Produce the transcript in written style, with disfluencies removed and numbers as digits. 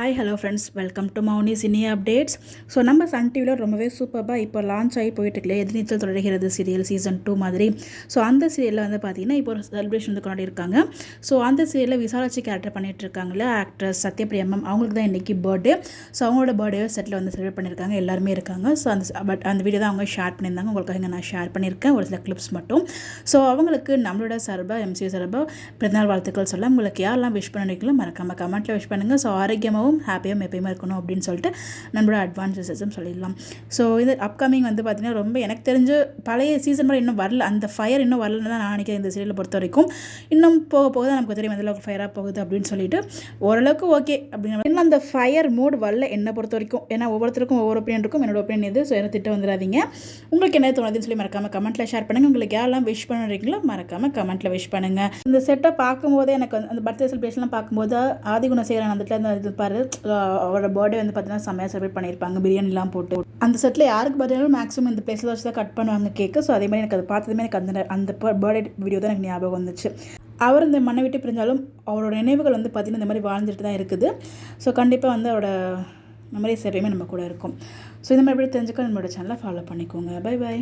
Hi hello friends, welcome to மௌனிஸ் இனி updates. So நம்ம சன் டிவியில் ரொம்பவே சூப்பராக இப்போ லான்ச் ஆகி போயிட்டுருக்கல எதிர்நீச்சல் தொடர்கிறது சீரியல் சீசன் 2 மாதிரி. ஸோ அந்த சீரியலில் வந்து பார்த்திங்கன்னா இப்போ ஒரு செலிப்ரேஷன் வந்து கொண்டாடி இருக்காங்க. ஸோ அந்த சீரியலில் விசாலாட்சி கேரக்டர் பண்ணிகிட்டு இருக்காங்களே ஆக்ட்ரஸ் சத்யபிரியா மேம், அவங்களுக்கு தான் இன்றைக்கி பர்த்டே. ஸோ அவங்களோட பர்த்டே செட்டில் வந்து செலிப்ரேட் பண்ணியிருக்காங்க, எல்லாருமே இருக்காங்க. ஸோ அந்த வீடியோ தான் அவங்க ஷேர் பண்ணியிருந்தாங்க, உங்களுக்காக இங்கே நான் ஷேர் பண்ணியிருக்கேன் ஒரு சில கிளிப்ஸ் மட்டும். ஸோ அவங்களுக்கு நம்மளோட சார்பாக எம்சியூ சார்பாக பிறந்தநாள் வாழ்த்துக்கள் சொல்ல, உங்களுக்கு யாரெல்லாம் விஷ் பண்ணிக்கலாம் மறக்காமல் கமெண்ட்டில் விஷ் பண்ணுங்கள். ஸோ ஆரோக்கியமாகவும் ஹாப்பியாகவும் எப்பயுமே இருக்கணும் அப்படின்னு சொல்லிட்டு நம்மளோட அட்வான்ஸ் விஷஸும் சொல்லிடலாம். ஸோ இது அப்கமிங் வந்து பார்த்திங்கன்னா ரொம்ப எனக்கு தெரிஞ்சு பழைய சீசன் மாதிரி இன்னும் வரல, அந்த ஃபயர் இன்னும் வரலன்னு தான் நான் நினைக்கிறேன். இந்த சீரியலை பொறுத்த வரைக்கும் இன்னும் போக போக தான் நமக்கு தெரியும் எந்தளவுக்கு ஃபயராக போகுது அப்படின்னு சொல்லிட்டு ஓரளவுக்கு ஓகே அப்படின்னு. இன்னும் அந்த ஃபயர் மூட் வரல என்னை பொறுத்த வரைக்கும். ஏன்னா ஒவ்வொருத்தருக்கும் ஒவ்வொரு ஒப்பீனியன் இருக்கும், என்னோட ஒப்பீனியன் இது. ஸோ என்ன திட்டம் வந்துடாதீங்க. உங்களுக்கு என்ன தோணுதுன்னு சொல்லி மறக்காமல் கமெண்ட்டில் ஷேர் பண்ணுங்கள். உங்களுக்கு யாரெல்லாம் விஷ் பண்ணுறீங்களோ மறக்காமல் கமெண்ட்டில் விஷ் பண்ணுங்கள். இந்த செட்டை பார்க்கும்போதே எனக்கு அந்த பர்த்டே செலிப்ரேஷன்லாம் பார்க்கும்போது ஆதிகுணசேகரன் அந்த இடத்துல இது பாரு, அவரோட பர்த்டே வந்து பார்த்தீங்கன்னா செம்மையாக செலிப்ரேட் பண்ணியிருப்பாங்க, பிரியாணிலாம் போட்டு. அந்த செட்டில் யாருக்கு பர்த்டேனாலும் மேக்ஸிமம் இந்த பிளேஸில் வச்சு தான் கட் பண்ணுவாங்க கேக்கு. ஸோ அதே மாதிரி எனக்கு அதை பார்த்ததுமே எனக்கு அந்த பர்த்டே வீடியோ தான் எனக்கு ஞாபகம் வந்துச்சு. அவர் இந்த மண்ணை விட்டு பிரிஞ்சாலும் அவரோட நினைவுகள் வந்து பார்த்திங்கன்னா இந்த மாதிரி வாழ்ந்துட்டு தான் இருக்குது. ஸோ கண்டிப்பாக வந்து அவரோட மெமரிஸ் எப்பயுமே நம்ம கூட இருக்கும். ஸோ இந்த மாதிரி எப்படி தெரிஞ்சுக்க நம்மளோட சேனலை ஃபாலோ பண்ணிக்கோங்க. Bye by.